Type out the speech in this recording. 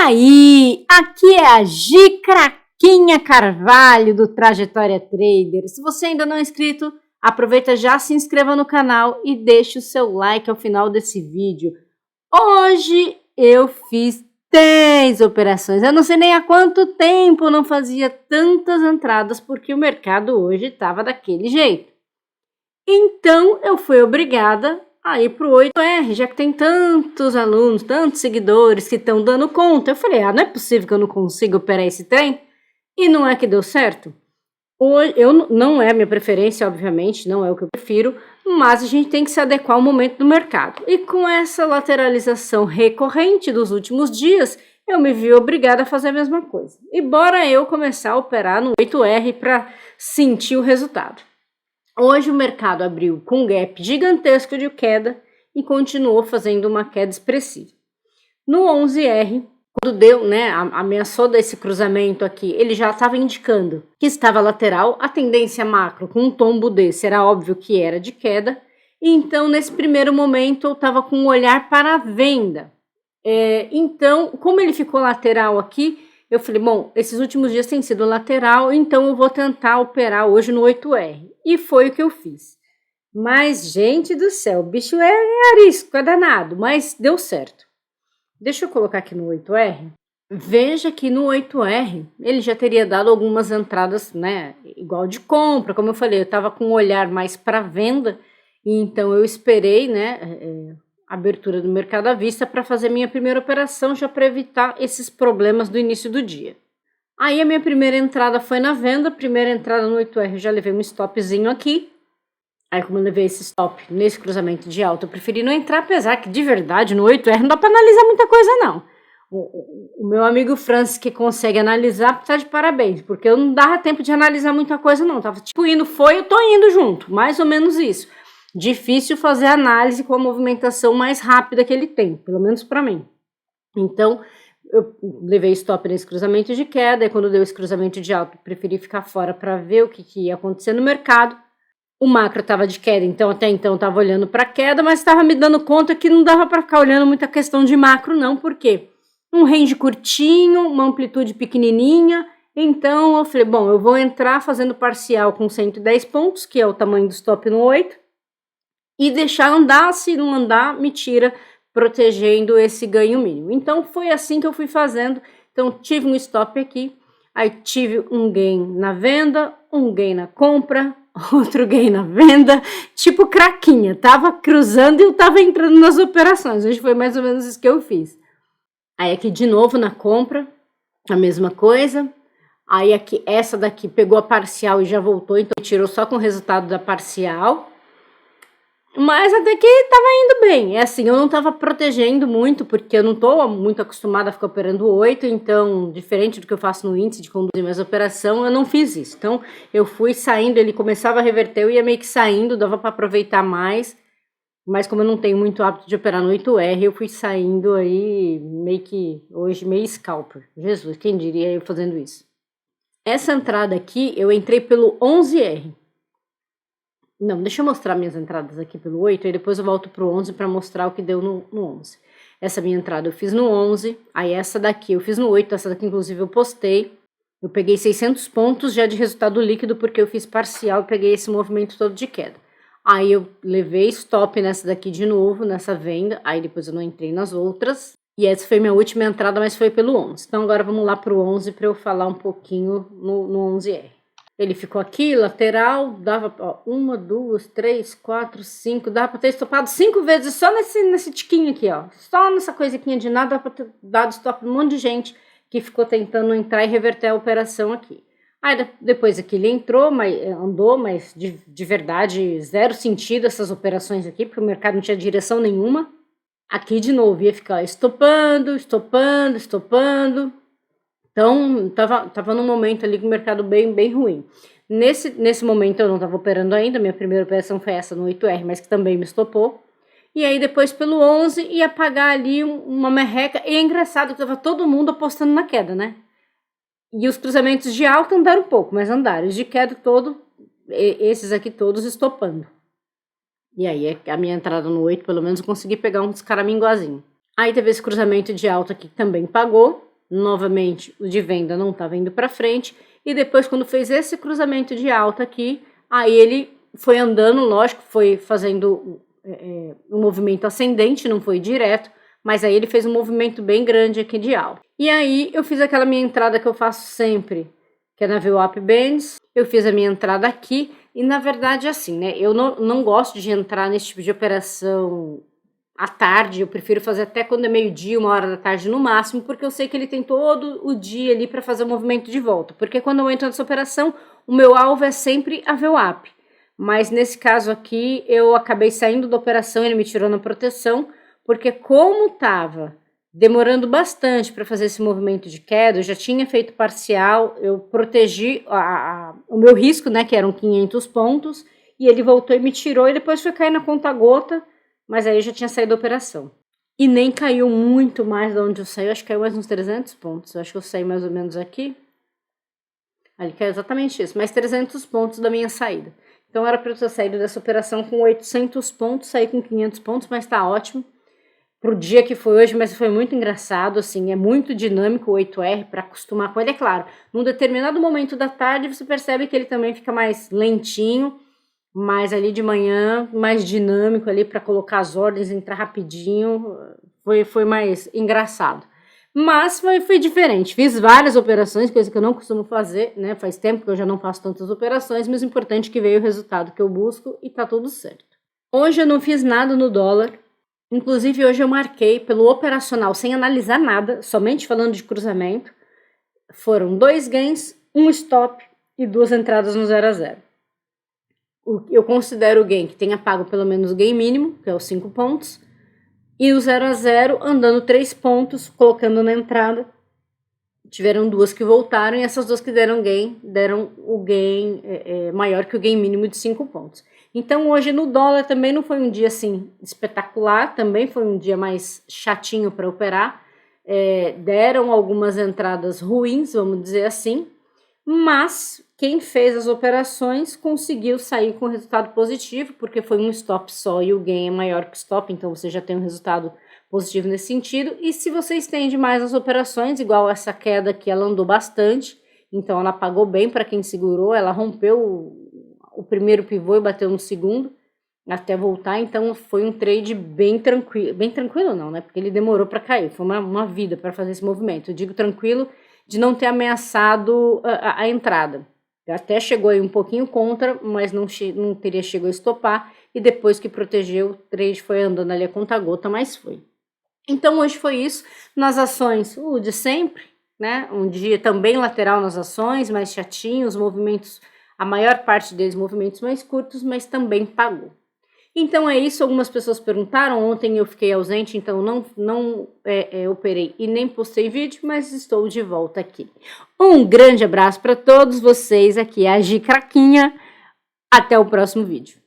aí, aqui é a Gi Craquinha Carvalho do Trajetória Trader. Se você ainda não é inscrito, aproveita, já se inscreva no canal e deixe o seu like ao final desse vídeo. Hoje eu fiz 10 operações. Eu não sei nem há quanto tempo eu não fazia tantas entradas porque o mercado hoje estava daquele jeito. Então eu fui obrigada a ir para o 8R, já que tem tantos alunos, tantos seguidores que estão dando conta. Eu falei, não é possível que eu não consiga operar esse trem? E não é que deu certo? Não é a minha preferência, obviamente, não é o que eu prefiro, mas a gente tem que se adequar ao momento do mercado. E com essa lateralização recorrente dos últimos dias, eu me vi obrigada a fazer a mesma coisa. E bora eu começar a operar no 8R para sentir o resultado. Hoje o mercado abriu com um gap gigantesco de queda e continuou fazendo uma queda expressiva. No 11R, quando deu, ameaçou desse cruzamento aqui, ele já estava indicando que estava lateral, a tendência macro com um tombo desse era óbvio que era de queda, e então nesse primeiro momento eu estava com um olhar para a venda. Então, como ele ficou lateral aqui, eu falei, bom, esses últimos dias tem sido lateral, então eu vou tentar operar hoje no 8R. E foi o que eu fiz. Mas, gente do céu, o bicho é arisco, é danado, mas deu certo. Deixa eu colocar aqui no 8R. Veja que no 8R ele já teria dado algumas entradas, igual de compra. Como eu falei, eu estava com um olhar mais para venda, e então eu esperei, a abertura do mercado à vista para fazer minha primeira operação, já para evitar esses problemas do início do dia. Aí a minha primeira entrada foi na venda, primeira entrada no 8R, eu já levei um stopzinho aqui. Aí como eu levei esse stop nesse cruzamento de alta, eu preferi não entrar, apesar que de verdade no 8R não dá para analisar muita coisa não. O meu amigo Francis que consegue analisar, tá de parabéns, porque eu não dava tempo de analisar muita coisa não, tava tipo indo, eu tô indo junto, mais ou menos isso. Difícil fazer análise com a movimentação mais rápida que ele tem, pelo menos para mim. Então, eu levei stop nesse cruzamento de queda, e quando deu esse cruzamento de alta, preferi ficar fora para ver o que ia acontecer no mercado. O macro estava de queda, então até então estava olhando para a queda, mas estava me dando conta que não dava para ficar olhando muita questão de macro não, porque um range curtinho, uma amplitude pequenininha, então eu falei, bom, eu vou entrar fazendo parcial com 110 pontos, que é o tamanho do stop no 8, e deixar andar, se não andar, me tira, protegendo esse ganho mínimo. Então foi assim que eu fui fazendo. Então tive um stop aqui, aí tive um gain na venda, um gain na compra, outro gain na venda, tipo craquinha, tava cruzando e eu tava entrando nas operações. Hoje foi mais ou menos isso que eu fiz. Aí aqui de novo na compra, a mesma coisa. Aí aqui, essa daqui pegou a parcial e já voltou, então tirou só com o resultado da parcial. Mas até que tava indo bem, assim, eu não tava protegendo muito, porque eu não tô muito acostumada a ficar operando 8, então, diferente do que eu faço no índice de conduzir minhas operações, eu não fiz isso. Então, eu fui saindo, ele começava a reverter, eu ia meio que saindo, dava para aproveitar mais, mas como eu não tenho muito hábito de operar no 8R, eu fui saindo aí, meio que, hoje, meio scalper. Jesus, quem diria eu fazendo isso? Essa entrada aqui, eu entrei pelo 11R. Não, deixa eu mostrar minhas entradas aqui pelo 8 e depois eu volto pro 11 para mostrar o que deu no 11. Essa minha entrada eu fiz no 11, aí essa daqui eu fiz no 8, essa daqui inclusive eu postei. Eu peguei 600 pontos já de resultado líquido porque eu fiz parcial e peguei esse movimento todo de queda. Aí eu levei stop nessa daqui de novo, nessa venda, aí depois eu não entrei nas outras. E essa foi minha última entrada, mas foi pelo 11. Então agora vamos lá pro 11 para eu falar um pouquinho no 11R. Ele ficou aqui, lateral, dava 1, 2, 3, 4, 5, dava para ter estopado 5 vezes só nesse tiquinho aqui, ó. Só nessa coisinha de nada, dava para ter dado stop um monte de gente que ficou tentando entrar e reverter a operação aqui. Aí depois aqui ele entrou, andou, mas de verdade zero sentido essas operações aqui, porque o mercado não tinha direção nenhuma. Aqui de novo ia ficar estopando, estopando, estopando. Então, tava num momento ali com o mercado bem ruim. Nesse momento eu não estava operando ainda, minha primeira operação foi essa no 8R, mas que também me estopou. E aí depois pelo 11 ia pagar ali uma merreca, e é engraçado que tava todo mundo apostando na queda, E os cruzamentos de alta andaram um pouco, mas andaram. Os de queda esses aqui todos estopando. E aí a minha entrada no 8, pelo menos eu consegui pegar uns caraminguazinhos. Aí teve esse cruzamento de alta aqui que também pagou. novamente o de venda não estava indo para frente, e depois quando fez esse cruzamento de alta aqui, aí ele foi andando, lógico, foi fazendo um movimento ascendente, não foi direto, mas aí ele fez um movimento bem grande aqui de alta. E aí eu fiz aquela minha entrada que eu faço sempre, que é na VWAP Bands, eu fiz a minha entrada aqui, e na verdade assim, né, eu não gosto de entrar nesse tipo de operação à tarde, eu prefiro fazer até quando é meio-dia, 1h da tarde no máximo, porque eu sei que ele tem todo o dia ali para fazer o movimento de volta, porque quando eu entro nessa operação, o meu alvo é sempre a VWAP, mas nesse caso aqui, eu acabei saindo da operação, ele me tirou na proteção, porque como estava demorando bastante para fazer esse movimento de queda, eu já tinha feito parcial, eu protegi o meu risco, né, que eram 500 pontos, e ele voltou e me tirou, e depois foi cair na conta-gota, mas aí eu já tinha saído da operação. E nem caiu muito mais de onde eu saí, eu acho que caiu mais uns 300 pontos, eu acho que eu saí mais ou menos aqui. Ali caiu exatamente isso, mais 300 pontos da minha saída. Então era para eu ter saído dessa operação com 800 pontos, saí com 500 pontos, mas tá ótimo. Pro dia que foi hoje, mas foi muito engraçado, assim, é muito dinâmico o 8R para acostumar com ele, é claro. Num determinado momento da tarde você percebe que ele também fica mais lentinho, mas ali de manhã, mais dinâmico ali para colocar as ordens, entrar rapidinho, foi mais engraçado. Mas foi diferente, fiz várias operações, coisa que eu não costumo fazer, né, faz tempo que eu já não faço tantas operações, mas o importante é que veio o resultado que eu busco e tá tudo certo. Hoje eu não fiz nada no dólar, inclusive hoje eu marquei pelo operacional, sem analisar nada, somente falando de cruzamento, foram 2 gains, 1 stop e 2 entradas no 0 a 0. Eu considero o gain que tenha pago pelo menos o gain mínimo, que é os 5 pontos, e o 0 a 0 andando 3 pontos, colocando na entrada. Tiveram 2 que voltaram, e essas 2 que deram o gain maior que o gain mínimo de 5 pontos. Então hoje no dólar também não foi um dia assim espetacular, também foi um dia mais chatinho para operar. Deram algumas entradas ruins, vamos dizer assim, mas quem fez as operações conseguiu sair com resultado positivo, porque foi um stop só e o gain é maior que o stop, então você já tem um resultado positivo nesse sentido. E se você estende mais as operações, igual essa queda aqui, ela andou bastante, então ela pagou bem para quem segurou, ela rompeu o primeiro pivô e bateu no segundo, até voltar, então foi um trade bem tranquilo não, né, porque ele demorou para cair, foi uma vida para fazer esse movimento. Eu digo tranquilo de não ter ameaçado a entrada. Até chegou aí um pouquinho contra, mas não teria chegado a estopar, e depois que protegeu, o trade foi andando ali a conta-gota, mas foi. Então hoje foi isso, nas ações, o de sempre, né, um dia também lateral nas ações, mais chatinho, os movimentos, a maior parte deles movimentos mais curtos, mas também pagou. Então é isso, algumas pessoas perguntaram, ontem eu fiquei ausente, então não operei e nem postei vídeo, mas estou de volta aqui. Um grande abraço para todos vocês, aqui é a Gi Craquinha, até o próximo vídeo.